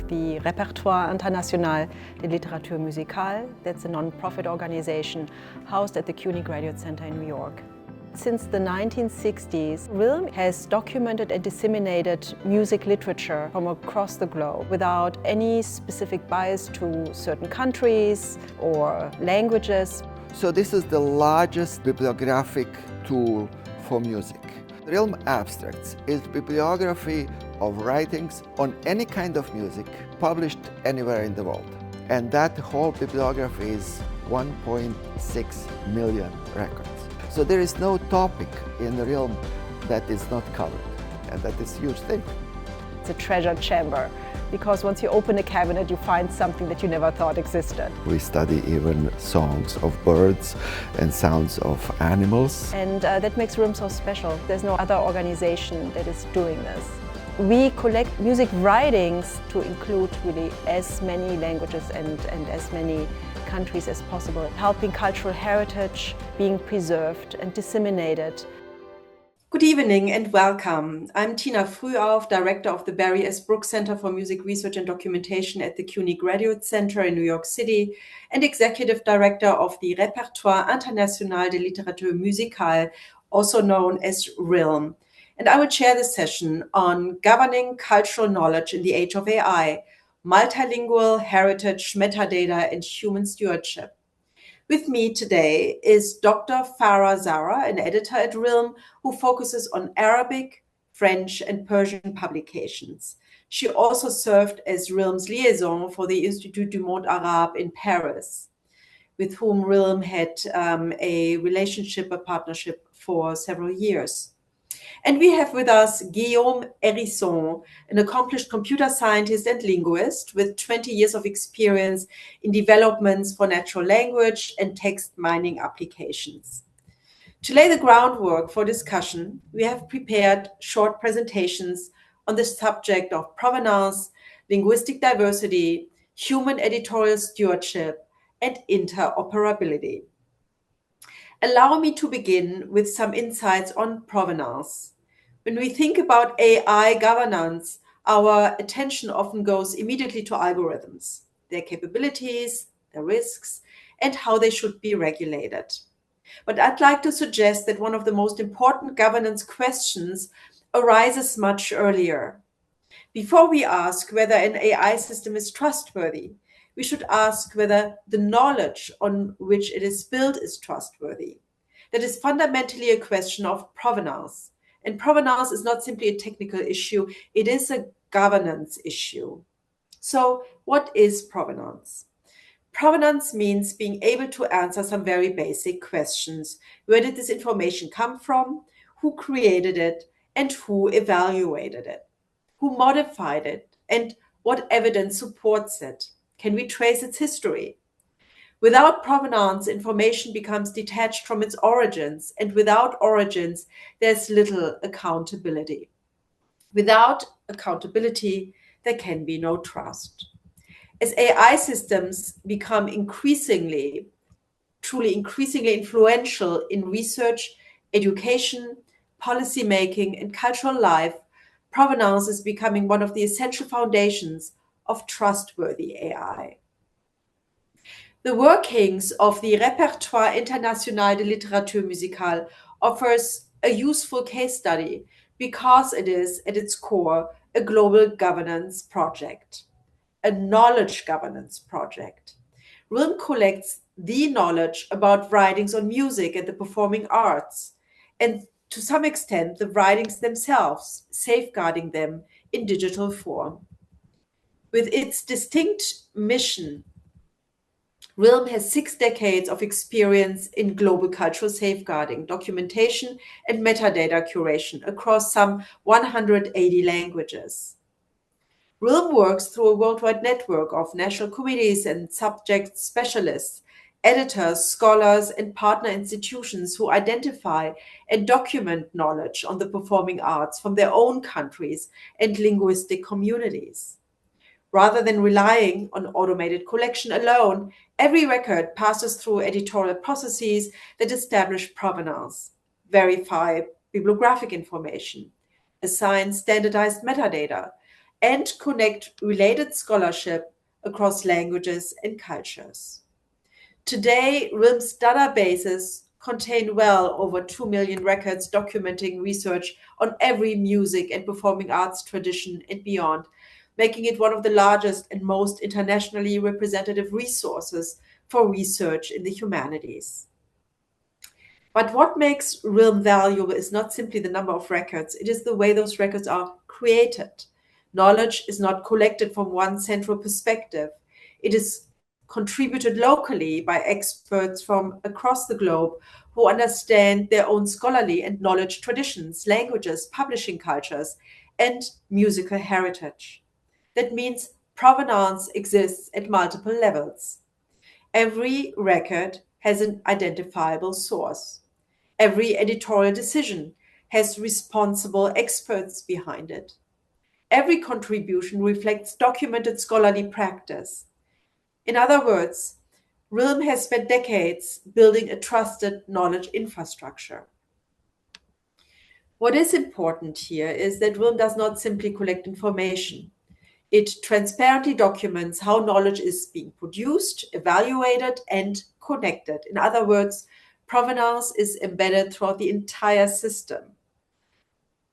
the Répertoire International de Littérature Musicale. That's a non-profit organization housed at the CUNY Graduate Center in New York. Since the 1960s, RILM has documented and disseminated music literature from across the globe without any specific bias to certain countries or languages. So this is the largest bibliographic tool for music. RILM Abstracts is bibliography of writings on any kind of music published anywhere in the world. And that whole bibliography is 1.6 million records. So there is no topic in the RILM that is not covered, and that is a huge thing. It's a treasure chamber, because once you open a cabinet, you find something that you never thought existed. We study even songs of birds and sounds of animals. And that makes RILM so special. There's no other organization that is doing this. We collect music writings to include really as many languages and as many countries as possible, helping cultural heritage being preserved and disseminated. Good evening and welcome. I'm Tina Frühauf, Director of the Barry S. Brooks Center for Music Research and Documentation at the CUNY Graduate Center in New York City and Executive Director of the Répertoire International de Littérature Musicale, also known as RILM. And I will chair this session on governing cultural knowledge in the age of AI, multilingual heritage, metadata, and human stewardship. With me today is Dr. Farah Zahra, an editor at RILM, who focuses on Arabic, French, and Persian publications. She also served as RILM's liaison for the Institut du Monde Arabe in Paris, with whom RILM had a partnership for several years. And we have with us Guillaume Hérisson, an accomplished computer scientist and linguist with 20 years of experience in developments for natural language and text mining applications. To lay the groundwork for discussion, we have prepared short presentations on the subject of provenance, linguistic diversity, human editorial stewardship, and interoperability. Allow me to begin with some insights on provenance. When we think about AI governance, our attention often goes immediately to algorithms, their capabilities, their risks, and how they should be regulated. But I'd like to suggest that one of the most important governance questions arises much earlier. Before we ask whether an AI system is trustworthy, we should ask whether the knowledge on which it is built is trustworthy. That is fundamentally a question of provenance. And provenance is not simply a technical issue, it is a governance issue. So what is provenance? Provenance means being able to answer some very basic questions. Where did this information come from? Who created it? And who evaluated it? Who modified it? And what evidence supports it? Can we trace its history? Without provenance, information becomes detached from its origins, and without origins, there's little accountability. Without accountability, there can be no trust. As AI systems become truly increasingly influential in research, education, policymaking, and cultural life, provenance is becoming one of the essential foundations of trustworthy AI. The workings of the Répertoire International de Littérature Musicale offers a useful case study because it is, at its core, a global governance project, a knowledge governance project. RILM collects the knowledge about writings on music and the performing arts, and to some extent, the writings themselves, safeguarding them in digital form. With its distinct mission, RILM has 6 decades of experience in global cultural safeguarding, documentation, and metadata curation across some 180 languages. RILM works through a worldwide network of national committees and subject specialists, editors, scholars, and partner institutions who identify and document knowledge on the performing arts from their own countries and linguistic communities. Rather than relying on automated collection alone, every record passes through editorial processes that establish provenance, verify bibliographic information, assign standardized metadata, and connect related scholarship across languages and cultures. Today, RILM's databases contain well over 2 million records documenting research on every music and performing arts tradition and beyond, making it one of the largest and most internationally representative resources for research in the humanities. But what makes RILM valuable is not simply the number of records, it is the way those records are created. Knowledge is not collected from one central perspective. It is contributed locally by experts from across the globe who understand their own scholarly and knowledge traditions, languages, publishing cultures, and musical heritage. That means provenance exists at multiple levels. Every record has an identifiable source. Every editorial decision has responsible experts behind it. Every contribution reflects documented scholarly practice. In other words, RILM has spent decades building a trusted knowledge infrastructure. What is important here is that RILM does not simply collect information. It transparently documents how knowledge is being produced, evaluated, and connected. In other words, provenance is embedded throughout the entire system.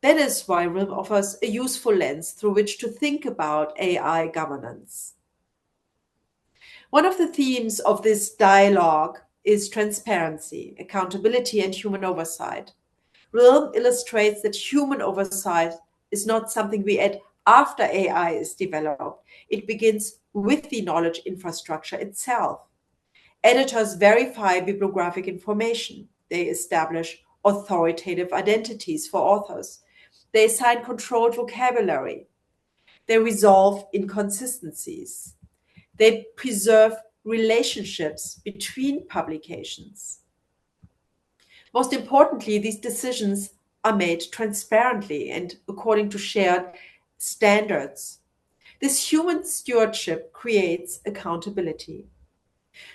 That is why RILM offers a useful lens through which to think about AI governance. One of the themes of this dialogue is transparency, accountability, and human oversight. RILM illustrates that human oversight is not something we add after AI is developed. It begins with the knowledge infrastructure itself. Editors verify bibliographic information. They establish authoritative identities for authors. They assign controlled vocabulary. They resolve inconsistencies. They preserve relationships between publications. Most importantly, these decisions are made transparently and according to shared standards. This human stewardship creates accountability.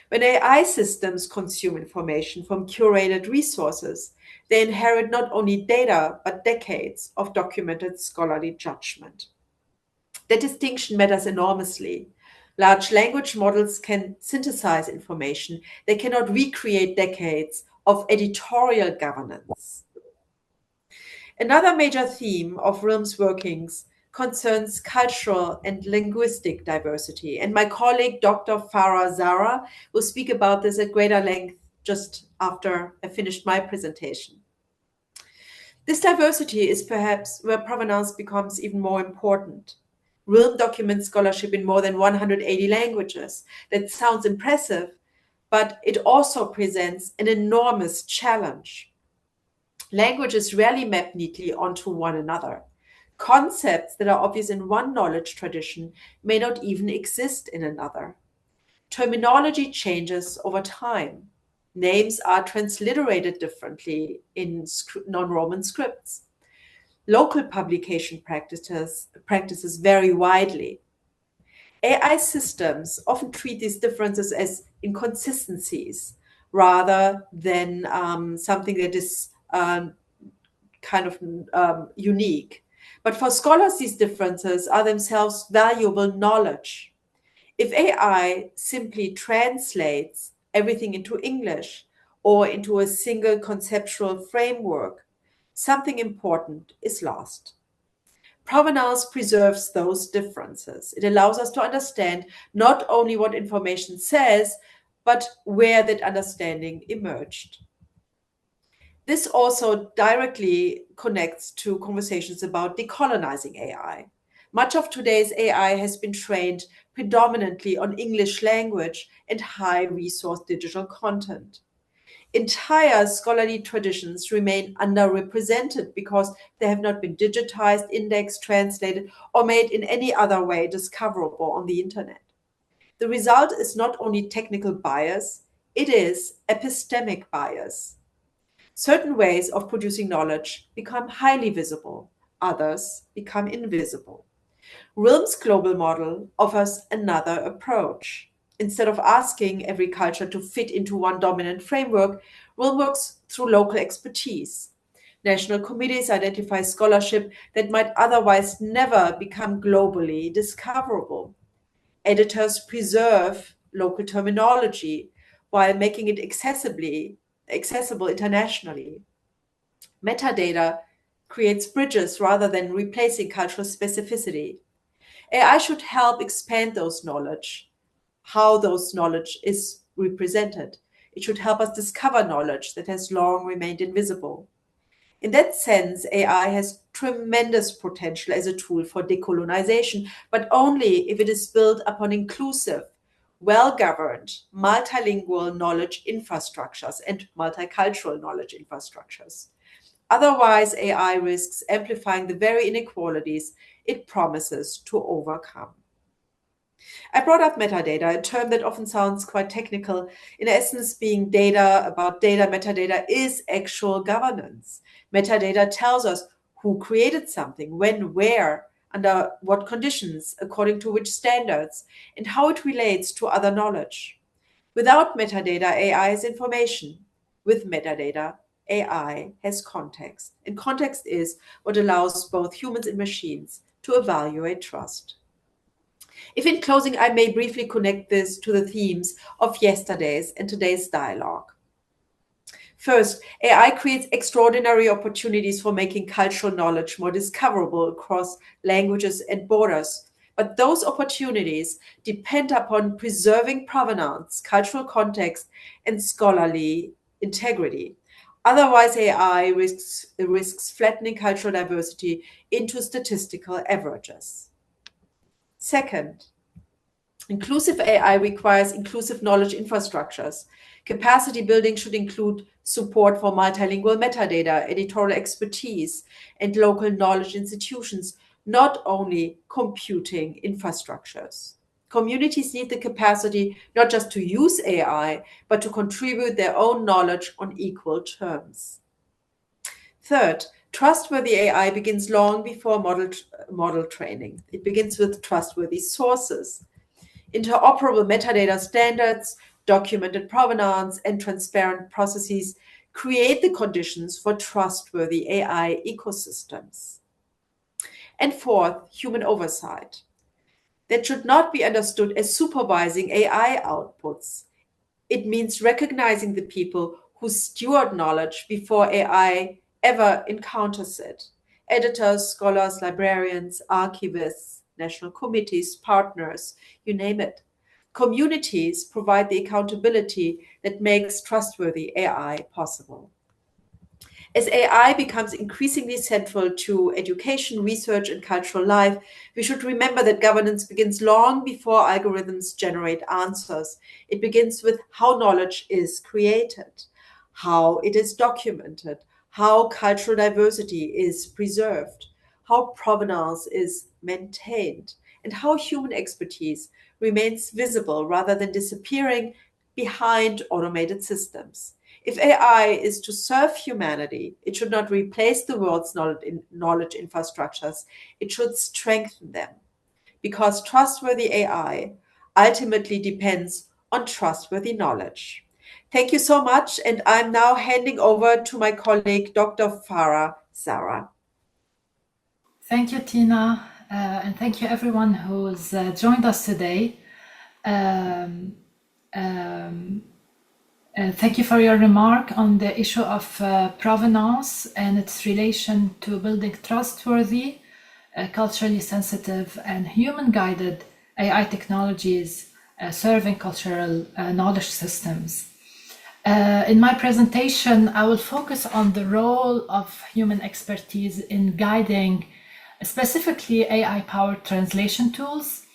When AI systems consume information from curated resources, they inherit not only data, but decades of documented scholarly judgment. That distinction matters enormously. Large language models can synthesize information. They cannot recreate decades of editorial governance. Another major theme of RILM's workings concerns cultural and linguistic diversity. And my colleague, Dr. Farah Zahra, will speak about this at greater length just after I finished my presentation. This diversity is perhaps where provenance becomes even more important. RILM documents scholarship in more than 180 languages. That sounds impressive, but it also presents an enormous challenge. Languages rarely map neatly onto one another. Concepts that are obvious in one knowledge tradition may not even exist in another. Terminology changes over time. Names are transliterated differently in non-Roman scripts. Local publication practices vary widely. AI systems often treat these differences as inconsistencies rather than something that is unique. But for scholars, these differences are themselves valuable knowledge. If AI simply translates everything into English or into a single conceptual framework, something important is lost. Provenance preserves those differences. It allows us to understand not only what information says, but where that understanding emerged. This also directly connects to conversations about decolonizing AI. Much of today's AI has been trained predominantly on English language and high-resource digital content. Entire scholarly traditions remain underrepresented because they have not been digitized, indexed, translated, or made in any other way discoverable on the internet. The result is not only technical bias, it is epistemic bias. Certain ways of producing knowledge become highly visible, others become invisible. RILM's global model offers another approach. Instead of asking every culture to fit into one dominant framework, RILM works through local expertise. National committees identify scholarship that might otherwise never become globally discoverable. Editors preserve local terminology while making it accessible internationally. Metadata creates bridges rather than replacing cultural specificity. AI should help expand those knowledge, how those knowledge is represented. It should help us discover knowledge that has long remained invisible. In that sense, AI has tremendous potential as a tool for decolonization, but only if it is built upon inclusive, well-governed, multilingual knowledge infrastructures and multicultural knowledge infrastructures. Otherwise, AI risks amplifying the very inequalities it promises to overcome. I brought up metadata, a term that often sounds quite technical. In essence, being data about data, metadata is actual governance. Metadata tells us who created something, when, where, under what conditions, according to which standards, and how it relates to other knowledge. Without metadata, AI is information. With metadata, AI has context. And context is what allows both humans and machines to evaluate trust. If in closing, I may briefly connect this to the themes of yesterday's and today's dialogue. First, AI creates extraordinary opportunities for making cultural knowledge more discoverable across languages and borders. But those opportunities depend upon preserving provenance, cultural context, and scholarly integrity. Otherwise, AI risks flattening cultural diversity into statistical averages. Second, inclusive AI requires inclusive knowledge infrastructures. Capacity building should include support for multilingual metadata, editorial expertise, and local knowledge institutions, not only computing infrastructures. Communities need the capacity not just to use AI, but to contribute their own knowledge on equal terms. Third, trustworthy AI begins long before model training. It begins with trustworthy sources. Interoperable metadata standards, documented provenance, and transparent processes create the conditions for trustworthy AI ecosystems. And fourth, human oversight. That should not be understood as supervising AI outputs. It means recognizing the people who steward knowledge before AI ever encounters it. Editors, scholars, librarians, archivists, national committees, partners, you name it. Communities provide the accountability that makes trustworthy AI possible. As AI becomes increasingly central to education, research, and cultural life, we should remember that governance begins long before algorithms generate answers. It begins with how knowledge is created, how it is documented, how cultural diversity is preserved, how provenance is maintained, and how human expertise remains visible rather than disappearing behind automated systems. If AI is to serve humanity, it should not replace the world's knowledge infrastructures. It should strengthen them, because trustworthy AI ultimately depends on trustworthy knowledge. Thank you so much, and I'm now handing over to my colleague, Dr. Farah Zahra. Thank you, Tina, and thank you everyone who's joined us today. Thank you for your remark on the issue of provenance and its relation to building trustworthy, culturally sensitive, and human-guided AI technologies serving cultural knowledge systems. In my presentation, I will focus on the role of human expertise in guiding specifically AI-powered translation tools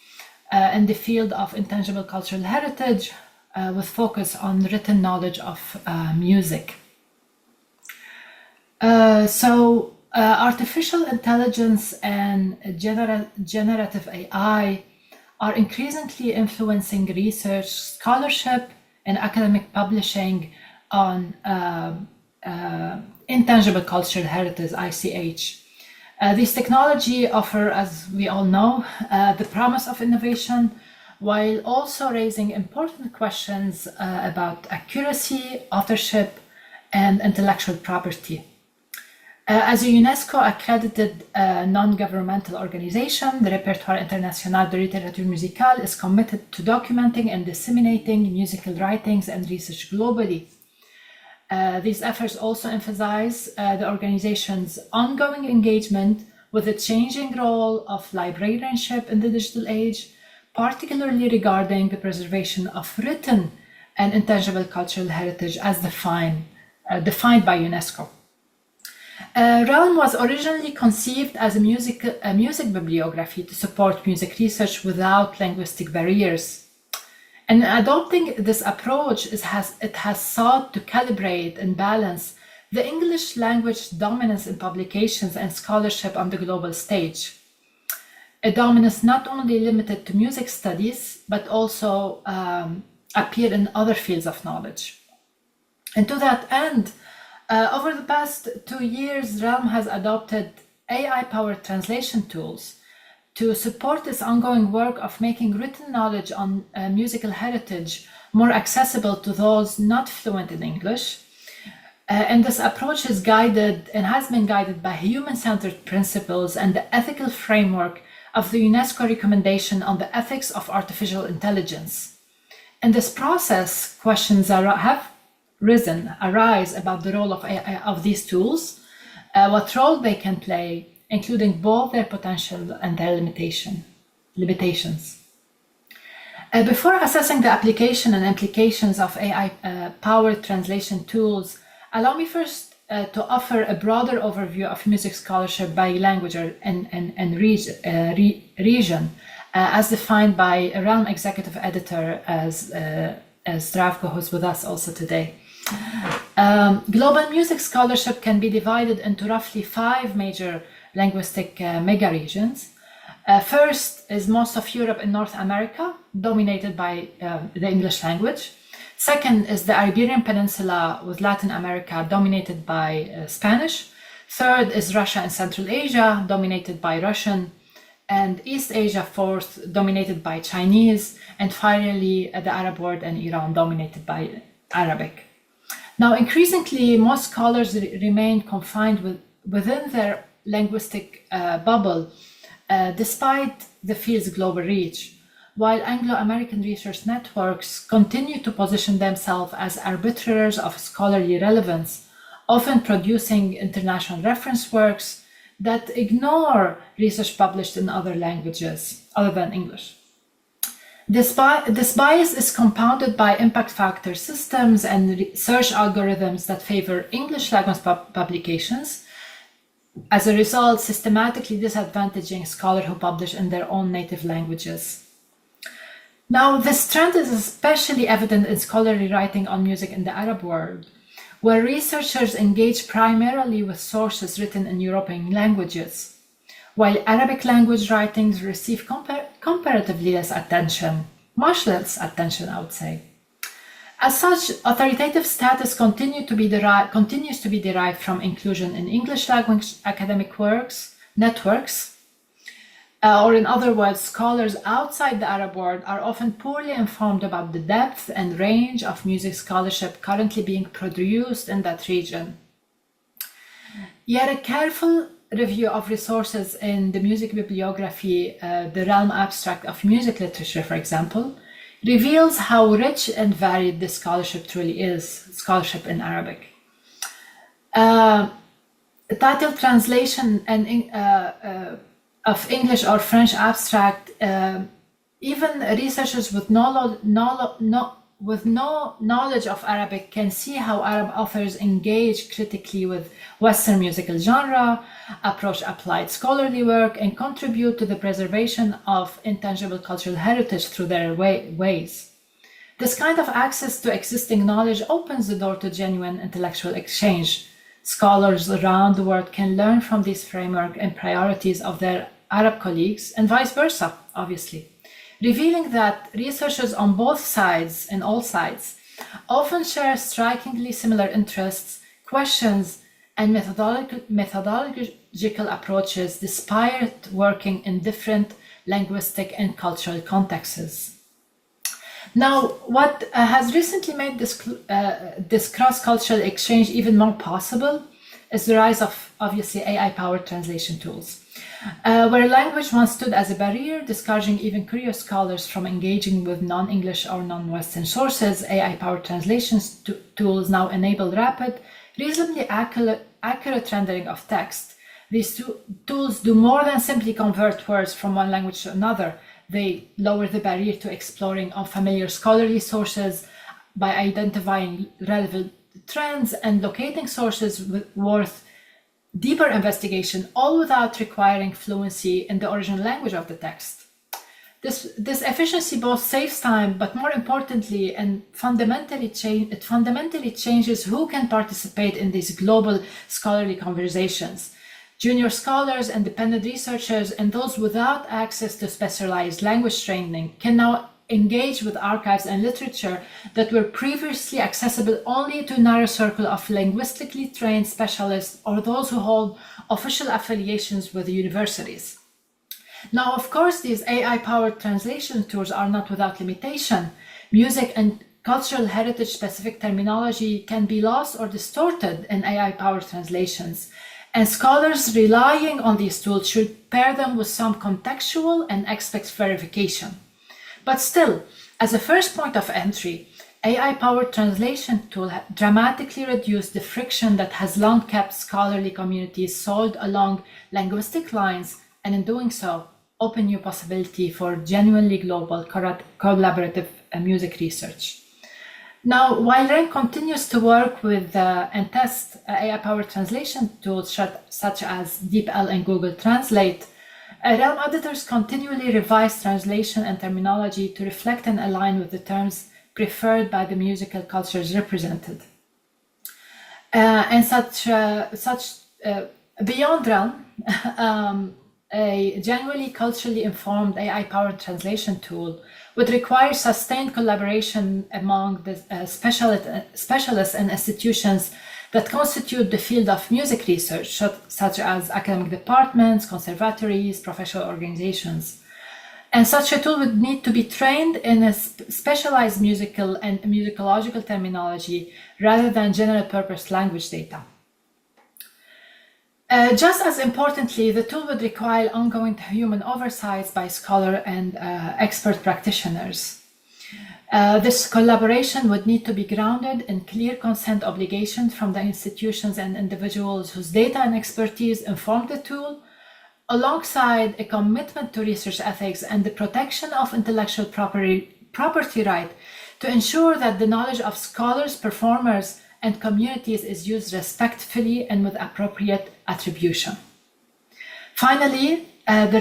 in the field of intangible cultural heritage, with focus on written knowledge of music. Artificial intelligence and generative AI are increasingly influencing research, scholarship, and academic publishing on intangible cultural heritage, ICH. These technology offer, as we all know, the promise of innovation, while also raising important questions about accuracy, authorship, and intellectual property. As a UNESCO accredited non-governmental organization, the Répertoire International de Littérature Musicale is committed to documenting and disseminating musical writings and research globally. These efforts also emphasize the organization's ongoing engagement with the changing role of librarianship in the digital age, particularly regarding the preservation of written and intangible cultural heritage as defined by UNESCO. RILM was originally conceived as a music bibliography to support music research without linguistic barriers. And adopting this approach, it has sought to calibrate and balance the English language dominance in publications and scholarship on the global stage. A dominance not only limited to music studies, but also appear in other fields of knowledge. And to that end, over the past 2 years, RILM has adopted AI-powered translation tools to support its ongoing work of making written knowledge on musical heritage more accessible to those not fluent in English. And this approach is guided and has been guided by human-centered principles and the ethical framework of the UNESCO recommendation on the ethics of artificial intelligence. In this process, questions have arise about the role of these tools, what role they can play, including both their potential and their limitations. Before assessing the application and implications of AI-powered translation tools, allow me first to offer a broader overview of music scholarship by language and region, as defined by a RILM executive editor as Zdravko, who's with us also today. Global music scholarship can be divided into roughly 5 major linguistic mega-regions. First is most of Europe and North America, dominated by the English language. Second is the Iberian Peninsula with Latin America, dominated by Spanish. Third is Russia and Central Asia, dominated by Russian. And East Asia, fourth, dominated by Chinese. And finally, the Arab world and Iran, dominated by Arabic. Now, increasingly, most scholars remain confined within their linguistic bubble, despite the field's global reach, while Anglo-American research networks continue to position themselves as arbitrators of scholarly relevance, often producing international reference works that ignore research published in other languages other than English. This bias is compounded by impact factor systems and search algorithms that favor English language publications, as a result, systematically disadvantaging scholars who publish in their own native languages. Now, this trend is especially evident in scholarly writing on music in the Arab world, where researchers engage primarily with sources written in European languages, while Arabic language writings receive comparatively less attention, much less attention, I would say. As such, authoritative status continues to be derived from inclusion in English language academic networks, or in other words, scholars outside the Arab world are often poorly informed about the depth and range of music scholarship currently being produced in that region. Yet a careful review of resources in the music bibliography, the RILM abstract of music literature, for example, reveals how rich and varied this scholarship truly is, scholarship in Arabic. Title translation and of English or French abstract, even researchers with no knowledge of Arabic can see how Arab authors engage critically with Western musical genre, approach applied scholarly work, and contribute to the preservation of intangible cultural heritage through their ways. This kind of access to existing knowledge opens the door to genuine intellectual exchange. Scholars around the world can learn from this framework and priorities of their Arab colleagues, and vice versa, obviously, revealing that researchers on both sides and all sides often share strikingly similar interests, questions, and methodological approaches despite working in different linguistic and cultural contexts. Now, what has recently made this cross-cultural exchange even more possible is the rise of, obviously, AI-powered translation tools. Where language once stood as a barrier, discouraging even curious scholars from engaging with non-English or non-Western sources, AI-powered translations tools now enable rapid, reasonably accurate rendering of text. These tools do more than simply convert words from one language to another. They lower the barrier to exploring unfamiliar scholarly sources by identifying relevant trends and locating sources worth deeper investigation, all without requiring fluency in the original language of the text. This efficiency both saves time, but more importantly, and fundamentally changes who can participate in these global scholarly conversations. Junior scholars, independent researchers, and those without access to specialized language training can now engage with archives and literature that were previously accessible only to a narrow circle of linguistically trained specialists or those who hold official affiliations with universities. Now, of course, these AI-powered translation tools are not without limitation. Music and cultural heritage-specific terminology can be lost or distorted in AI-powered translations, and scholars relying on these tools should pair them with some contextual and expert verification. But still, as a first point of entry, AI-powered translation tool dramatically reduced the friction that has long kept scholarly communities sold along linguistic lines, and in doing so, open new possibility for genuinely global collaborative music research. Now, while RILM continues to work with and test AI-powered translation tools such as DeepL and Google Translate, RILM editors continually revise translation and terminology to reflect and align with the terms preferred by the musical cultures represented. Beyond RILM, a genuinely culturally informed AI-powered translation tool would require sustained collaboration among the specialists and institutions that constitute the field of music research, such as academic departments, conservatories, professional organizations. And such a tool would need to be trained in a specialized musical and musicological terminology rather than general purpose language data. Just as importantly, the tool would require ongoing human oversight by scholar and expert practitioners. This collaboration would need to be grounded in clear consent obligations from the institutions and individuals whose data and expertise inform the tool, alongside a commitment to research ethics and the protection of intellectual property right to ensure that the knowledge of scholars, performers, and communities is used respectfully and with appropriate attribution. Finally, the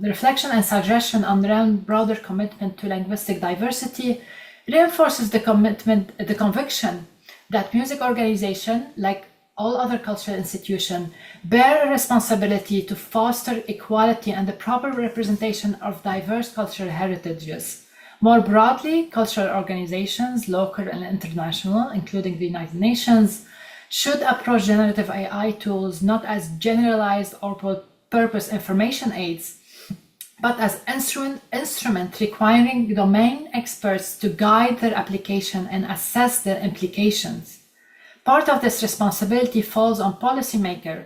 reflection and suggestion on RILM's broader commitment to linguistic diversity reinforces the conviction that music organizations, like all other cultural institutions, bear a responsibility to foster equality and the proper representation of diverse cultural heritages. More broadly, cultural organizations, local and international, including the United Nations, should approach generative AI tools not as generalized or purpose information aids, but as instrument requiring domain experts to guide their application and assess their implications. Part of this responsibility falls on policymakers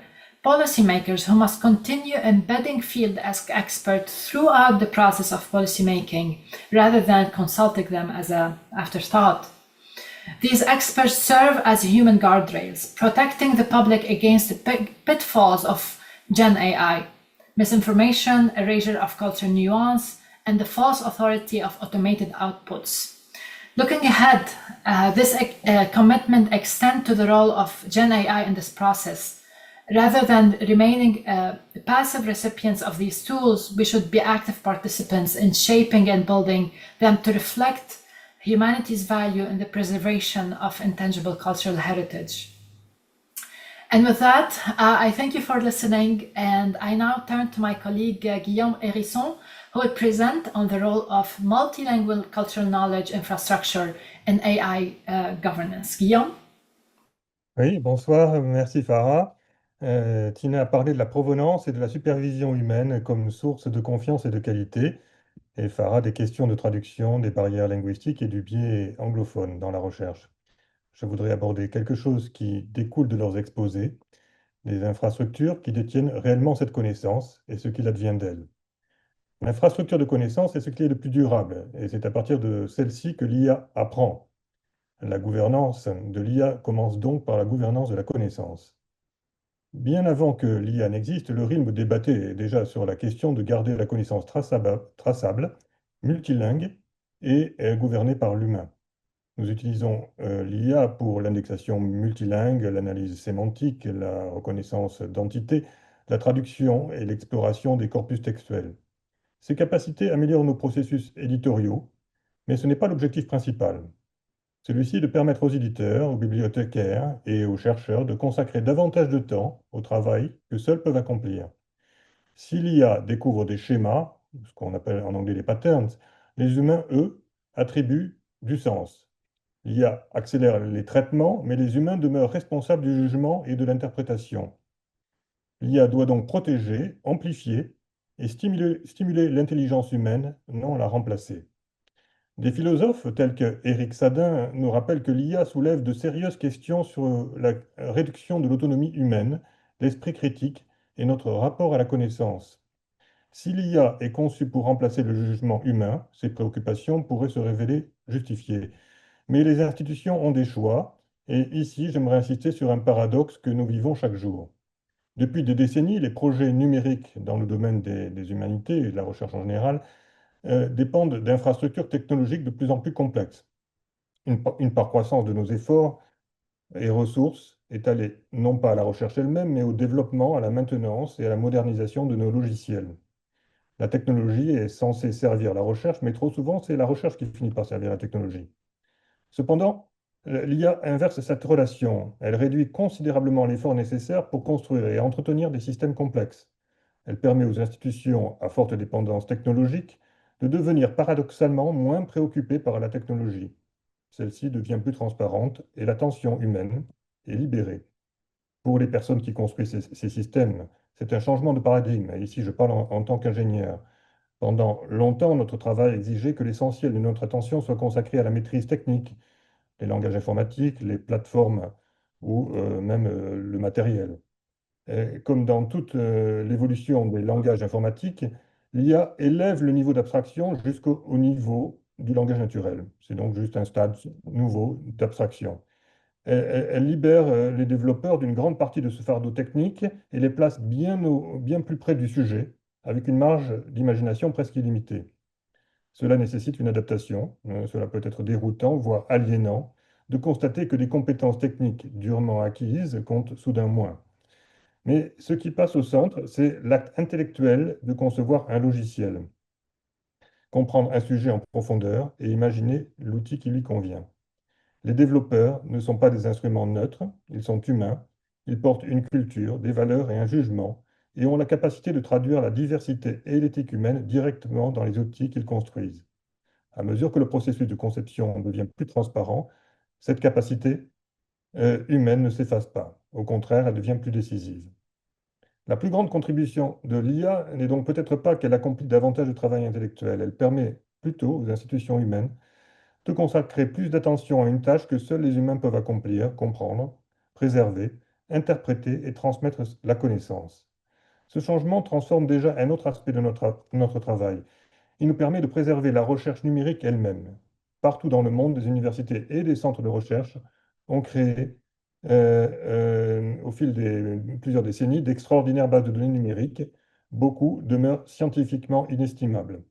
who must continue embedding field as experts throughout the process of policymaking, rather than consulting them as an afterthought. These experts serve as human guardrails, protecting the public against the pitfalls of Gen AI, misinformation, erasure of cultural nuance, and the false authority of automated outputs. Looking ahead, this commitment extends to the role of Gen AI in this process. Rather than remaining passive recipients of these tools, we should be active participants in shaping and building them to reflect humanity's value in the preservation of intangible cultural heritage. And with that, I thank you for listening, and I now turn to my colleague Guillaume Hérisson, who will present on the role of multilingual cultural knowledge infrastructure in AI governance. Guillaume? Oui, bonsoir, merci Farah. Tina a parlé de la provenance et de la supervision humaine comme source de confiance et de qualité, et Farah des questions de traduction, des barrières linguistiques et du biais anglophone dans la recherche. je voudrais aborder quelque chose qui découle de leurs exposés, les infrastructures qui détiennent réellement cette connaissance et ce qu'il advient d'elle. L'infrastructure de connaissance est ce qui est le plus durable, et c'est à partir de celle-ci que l'IA apprend. La gouvernance de l'IA commence donc par la gouvernance de la connaissance. Bien avant que l'IA n'existe, le RILM débattait déjà sur la question de garder la connaissance traçable, multilingue et gouvernée par l'humain. Nous utilisons l'IA pour l'indexation multilingue, l'analyse sémantique, la reconnaissance d'entités, la traduction et l'exploration des corpus textuels. Ces capacités améliorent nos processus éditoriaux, mais ce n'est pas l'objectif principal. Celui-ci est de permettre aux éditeurs, aux bibliothécaires et aux chercheurs de consacrer davantage de temps au travail que seuls peuvent accomplir. Si l'IA découvre des schémas, ce qu'on appelle en anglais les patterns, les humains, eux, attribuent du sens. L'IA accélère les traitements, mais les humains demeurent responsables du jugement et de l'interprétation. L'IA doit donc protéger, amplifier et stimuler l'intelligence humaine, non la remplacer. Des philosophes tels que Éric Sadin nous rappellent que l'IA soulève de sérieuses questions sur la réduction de l'autonomie humaine, l'esprit critique et notre rapport à la connaissance. Si l'IA est conçue pour remplacer le jugement humain, ses préoccupations pourraient se révéler justifiées. Mais les institutions ont des choix, et ici j'aimerais insister sur un paradoxe que nous vivons chaque jour. Depuis des décennies, les projets numériques dans le domaine des humanités et de la recherche en général dépendent d'infrastructures technologiques de plus en plus complexes. Une part croissante de nos efforts et ressources est allée non pas à la recherche elle-même, mais au développement, à la maintenance et à la modernisation de nos logiciels. La technologie est censée servir la recherche, mais trop souvent, c'est la recherche qui finit par servir la technologie. Cependant, l'IA inverse cette relation. Elle réduit considérablement l'effort nécessaire pour construire et entretenir des systèmes complexes. Elle permet aux institutions à forte dépendance technologique de devenir paradoxalement moins préoccupées par la technologie. Celle-ci devient plus transparente et l'attention humaine est libérée. Pour les personnes qui construisent ces systèmes, c'est un changement de paradigme. Et ici, je parle en tant qu'ingénieur. Pendant longtemps, notre travail exigeait que l'essentiel de notre attention soit consacré à la maîtrise technique, les langages informatiques, les plateformes ou même le matériel. Et comme dans toute l'évolution des langages informatiques, l'IA élève le niveau d'abstraction jusqu'au niveau du langage naturel. C'est donc juste un stade nouveau d'abstraction. Elle libère les développeurs d'une grande partie de ce fardeau technique et les place bien plus près du sujet, avec une marge d'imagination presque illimitée. Cela nécessite une adaptation. Cela peut être déroutant, voire aliénant, de constater que des compétences techniques durement acquises comptent soudain moins. Mais ce qui passe au centre, c'est l'acte intellectuel de concevoir un logiciel, comprendre un sujet en profondeur et imaginer l'outil qui lui convient. Les développeurs ne sont pas des instruments neutres, ils sont humains, ils portent une culture, des valeurs et un jugement, et ont la capacité de traduire la diversité et l'éthique humaine directement dans les outils qu'ils construisent. À mesure que le processus de conception devient plus transparent, cette capacité humaine ne s'efface pas. Au contraire, elle devient plus décisive. La plus grande contribution de l'IA n'est donc peut-être pas qu'elle accomplit davantage de travail intellectuel. Elle permet plutôt aux institutions humaines de consacrer plus d'attention à une tâche que seuls les humains peuvent accomplir, comprendre, préserver, interpréter et transmettre la connaissance. Ce changement transforme déjà un autre aspect de notre travail. Il nous permet de préserver la recherche numérique elle-même. Partout dans le monde, des universités et des centres de recherche ont créé, au fil des plusieurs décennies, d'extraordinaires bases de données numériques. Beaucoup demeurent scientifiquement inestimables.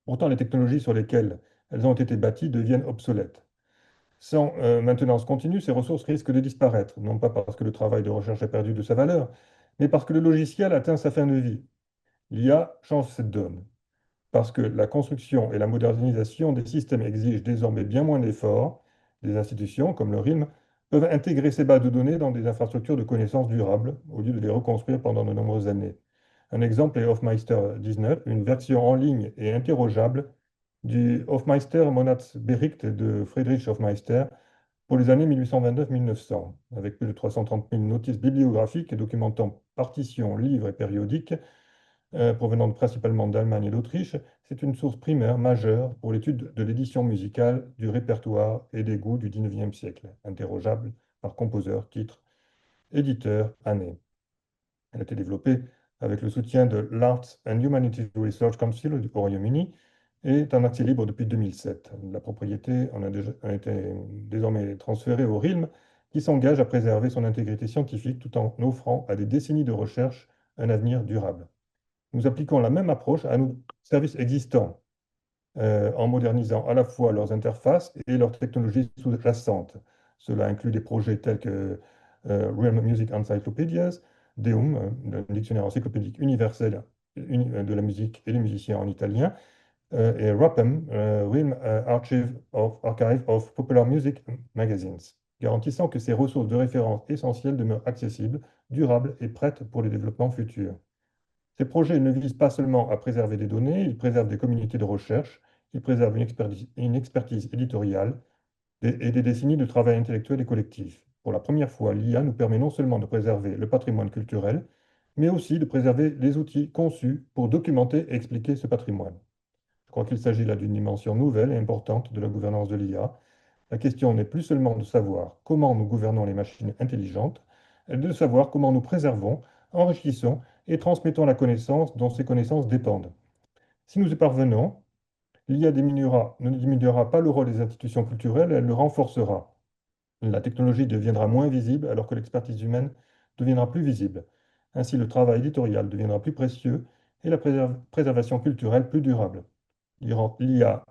Pourtant, les technologies sur lesquelles elles ont été bâties deviennent obsolètes. Sans maintenance continue, ces ressources risquent de disparaître, non pas parce que le travail de recherche a perdu de sa valeur, mais parce que le logiciel atteint sa fin de vie. L'IA change cette donne, parce que la construction et la modernisation des systèmes exigent désormais bien moins d'efforts. Des institutions, comme le RILM, peuvent intégrer ces bases de données dans des infrastructures de connaissances durables, au lieu de les reconstruire pendant de nombreuses années. Un exemple est Hofmeister 19, une version en ligne et interrogeable du Hofmeister Monatsbericht de Friedrich Hofmeister pour les années 1829-1900, avec plus de 330 000 notices bibliographiques documentant partitions, livres et périodiques, provenant principalement d'Allemagne et d'Autriche, c'est une source primaire majeure pour l'étude de l'édition musicale, du répertoire et des goûts du XIXe siècle, interrogeable par compositeur, titre, éditeur, année. Elle a été développée avec le soutien de l'Arts and Humanities Research Council du Royaume-Uni et est en accès libre depuis 2007. La propriété a été désormais transférée au RILM, qui s'engage à préserver son intégrité scientifique tout en offrant à des décennies de recherche un avenir durable. Nous appliquons la même approche à nos services existants, en modernisant à la fois leurs interfaces et leurs technologies sous-jacentes. Cela inclut des projets tels que RILM Music Encyclopedias, DEUM, le dictionnaire encyclopédique universel de la musique et des musiciens en italien, et RAPM, RILM Archive of Popular Music Magazines, garantissant que ces ressources de référence essentielles demeurent accessibles, durables et prêtes pour les développements futurs. Ces projets ne visent pas seulement à préserver des données, ils préservent des communautés de recherche, ils préservent une expertise éditoriale et des décennies de travail intellectuel et collectif. Pour la première fois, l'IA nous permet non seulement de préserver le patrimoine culturel, mais aussi de préserver les outils conçus pour documenter et expliquer ce patrimoine. Je crois qu'il s'agit là d'une dimension nouvelle et importante de la gouvernance de l'IA. La question n'est plus seulement de savoir comment nous gouvernons les machines intelligentes, elle est de savoir comment nous préservons, enrichissons et transmettons la connaissance dont ces connaissances dépendent. Si nous y parvenons, l'IA ne diminuera pas le rôle des institutions culturelles, elle le renforcera. La technologie deviendra moins visible alors que l'expertise humaine deviendra plus visible. Ainsi, le travail éditorial deviendra plus précieux et la préservation culturelle plus durable. L'IA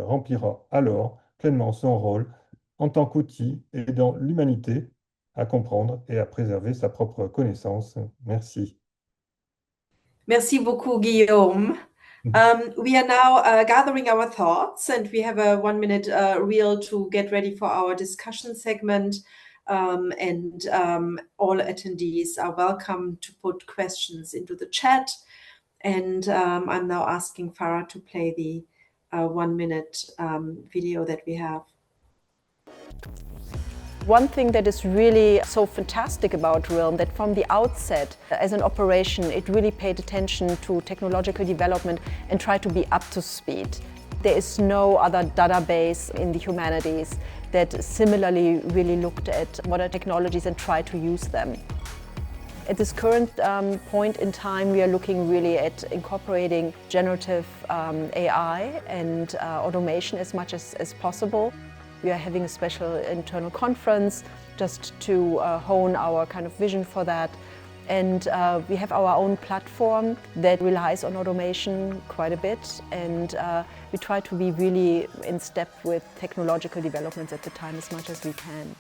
remplira alors pleinement son rôle en tant qu'outil aidant l'humanité à comprendre et à préserver sa propre connaissance. Merci. Merci beaucoup, Guillaume. We are now gathering our thoughts, and we have a 1-minute reel to get ready for our discussion segment. All attendees are welcome to put questions into the chat. And I'm now asking Farah to play the 1-minute video that we have. One thing that is really so fantastic about RILM, that from the outset, as an operation, it really paid attention to technological development and tried to be up to speed. There is no other database in the humanities that similarly really looked at modern technologies and tried to use them. At this current point in time, we are looking really at incorporating generative AI and automation as much as possible. We are having a special internal conference just to hone our kind of vision for that. And we have our own platform that relies on automation quite a bit. And we try to be really in step with technological developments at the time as much as we can.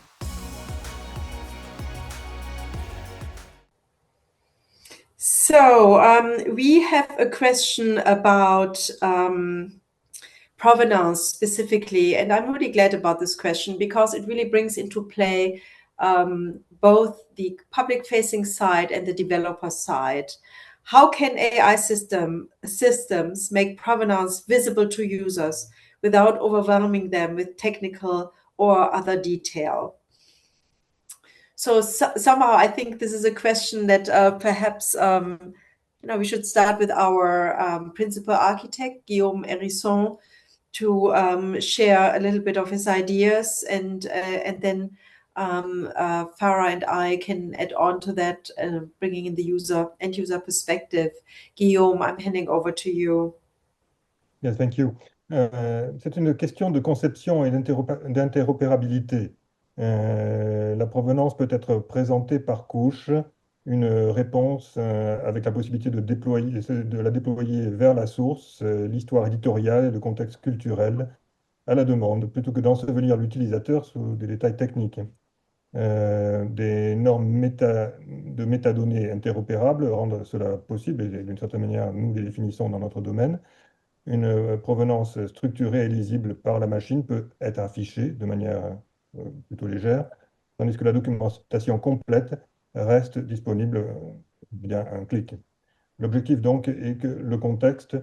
So we have a question about provenance specifically, and I'm really glad about this question because it really brings into play both the public-facing side and the developer side. How can AI systems make provenance visible to users without overwhelming them with technical or other detail? So somehow I think this is a question that perhaps we should start with our principal architect, Guillaume Hérisson, to share a little bit of his ideas, and then Farah and I can add on to that, bringing in the end user perspective. Guillaume, I'm handing over to you. Yes, thank you. C'est une question de conception et d'interopérabilité. La provenance peut être présentée par couche, une réponse avec la possibilité de la déployer vers la source, l'histoire éditoriale et le contexte culturel à la demande, plutôt que d'ensevelir l'utilisateur sous des détails techniques. Des normes de métadonnées interopérables rendent cela possible, et d'une certaine manière, nous les définissons dans notre domaine. Une provenance structurée et lisible par la machine peut être affichée de manière plutôt légère, tandis que la documentation complète reste disponible via un clic. L'objectif donc est que le contexte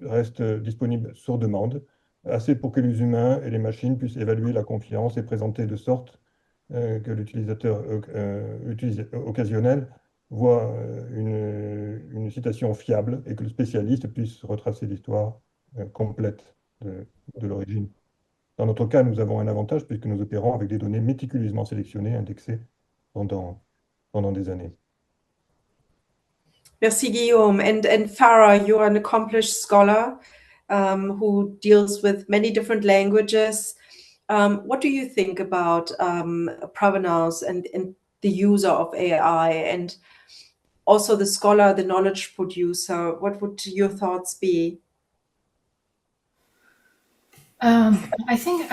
reste disponible sur demande, assez pour que les humains et les machines puissent évaluer la confiance et présenter de sorte que l'utilisateur occasionnel voit une une citation fiable et que le spécialiste puisse retracer l'histoire complète de l'origine. Dans notre cas, nous avons un avantage puisque nous opérons avec des données méticuleusement sélectionnées, indexées pendant des années. Merci, Guillaume. And Farah, you're an accomplished scholar who deals with many different languages. What do you think about provenance and the user of AI, and also the scholar, the knowledge producer? What would your thoughts be? I think,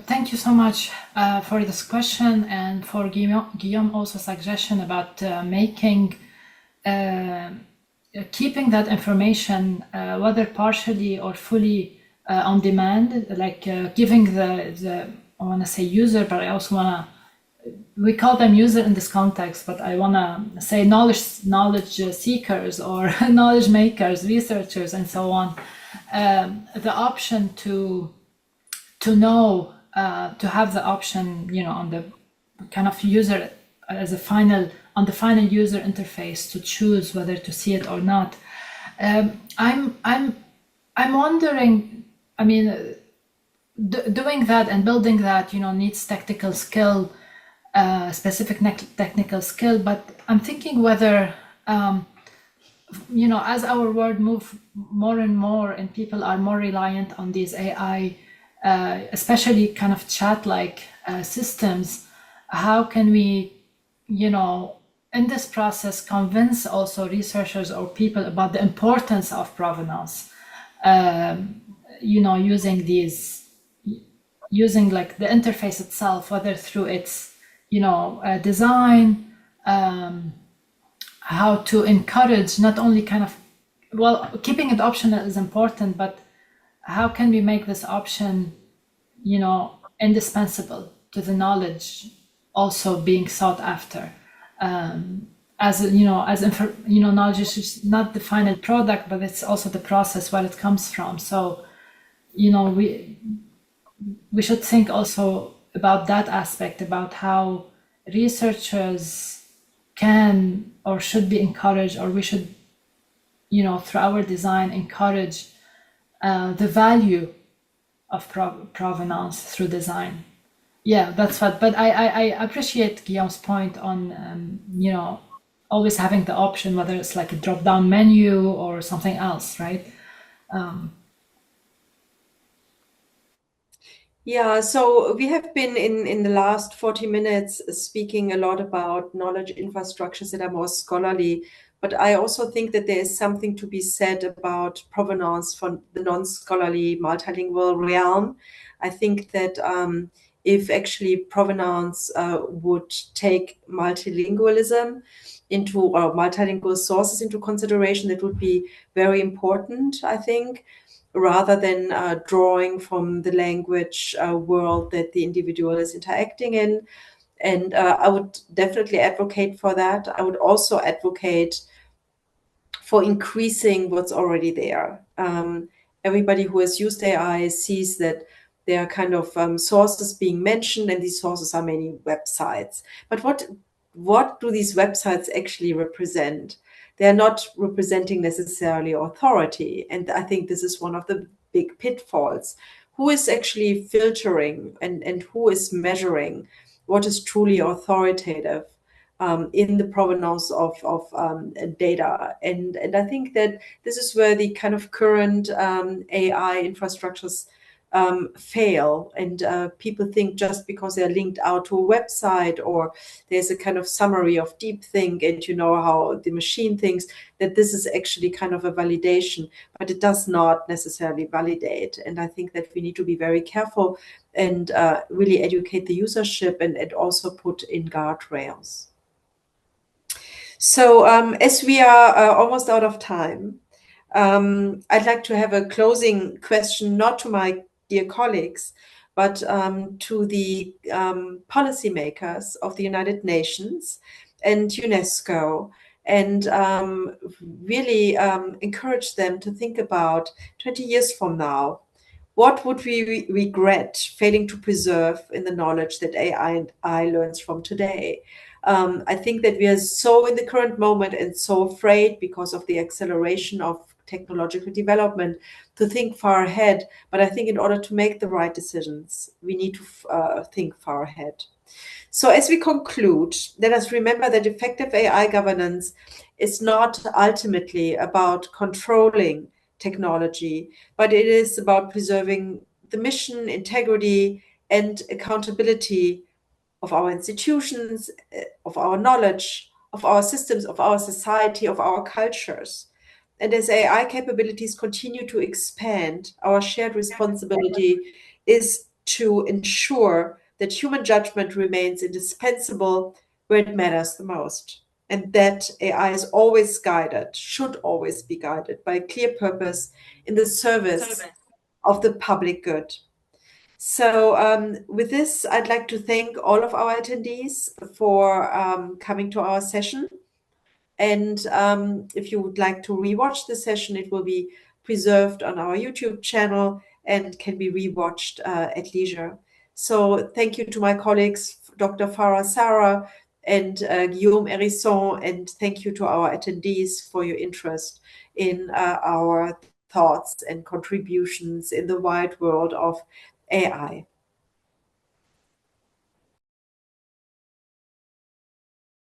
thank you so much for this question, and for Guillaume also suggestion about keeping that information, whether partially or fully on demand, like giving the I want to say user, but I also want to, we call them user in this context, but I want to say knowledge seekers or knowledge makers, researchers, and so on, the option to know, to have the option, on the kind of user as a final, on the final user interface to choose whether to see it or not. I'm wondering, I mean, doing that and building that, needs technical skill, specific technical skill, but I'm thinking whether, as our world moves more and more and people are more reliant on these AI, especially kind of chat-like systems, how can we, in this process, convince also researchers or people about the importance of provenance, using like the interface itself, whether through its, design, how to encourage not only kind of, keeping it optional is important, but how can we make this option, indispensable to the knowledge also being sought after? Knowledge is not the final product, but it's also the process where it comes from. So, we should think also about that aspect, about how researchers can or should be encouraged, or we should, through our design, encourage the value of provenance through design. Yeah, that's what. But I appreciate Guillaume's point on, always having the option, whether it's like a drop-down menu or something else, right? Yeah, so we have been in the last 40 minutes speaking a lot about knowledge infrastructures that are more scholarly, but I also think that there is something to be said about provenance for the non-scholarly multilingual realm. I think that if actually provenance would take multilingualism into, or multilingual sources into consideration, that would be very important, I think, rather than drawing from the language world that the individual is interacting in. And I would definitely advocate for that. I would also advocate for increasing what's already there. Everybody who has used AI sees that there are kind of sources being mentioned, and these sources are many websites. But what do these websites actually represent? They're not representing necessarily authority. And I think this is one of the big pitfalls. Who is actually filtering and who is measuring what is truly authoritative in the provenance of data? And I think that this is where the kind of current AI infrastructures fail, and people think just because they're linked out to a website, or there's a kind of summary of deepthink, and how the machine thinks, that this is actually kind of a validation, but it does not necessarily validate. And I think that we need to be very careful and really educate the usership, and also put in guardrails. So as we are almost out of time, I'd like to have a closing question, not to my dear colleagues, but to the policymakers of the United Nations and UNESCO, and really encourage them to think about 20 years from now, what would we regret failing to preserve in the knowledge that AI learns from today? I think that we are so in the current moment and so afraid because of the acceleration of technological development to think far ahead. But I think in order to make the right decisions, we need to think far ahead. So as we conclude, let us remember that effective AI governance is not ultimately about controlling technology, but it is about preserving the mission, integrity, and accountability of our institutions, of our knowledge, of our systems, of our society, of our cultures. And as AI capabilities continue to expand, our shared responsibility is to ensure that human judgment remains indispensable where it matters the most. And that AI is always guided, should always be guided by a clear purpose in the service of the public good. So with this, I'd like to thank all of our attendees for coming to our session. And if you would like to rewatch the session, it will be preserved on our YouTube channel and can be rewatched at leisure. So thank you to my colleagues, Dr. Farah Zahra and Guillaume Hérisson, and thank you to our attendees for your interest in our thoughts and contributions in the wide world of AI.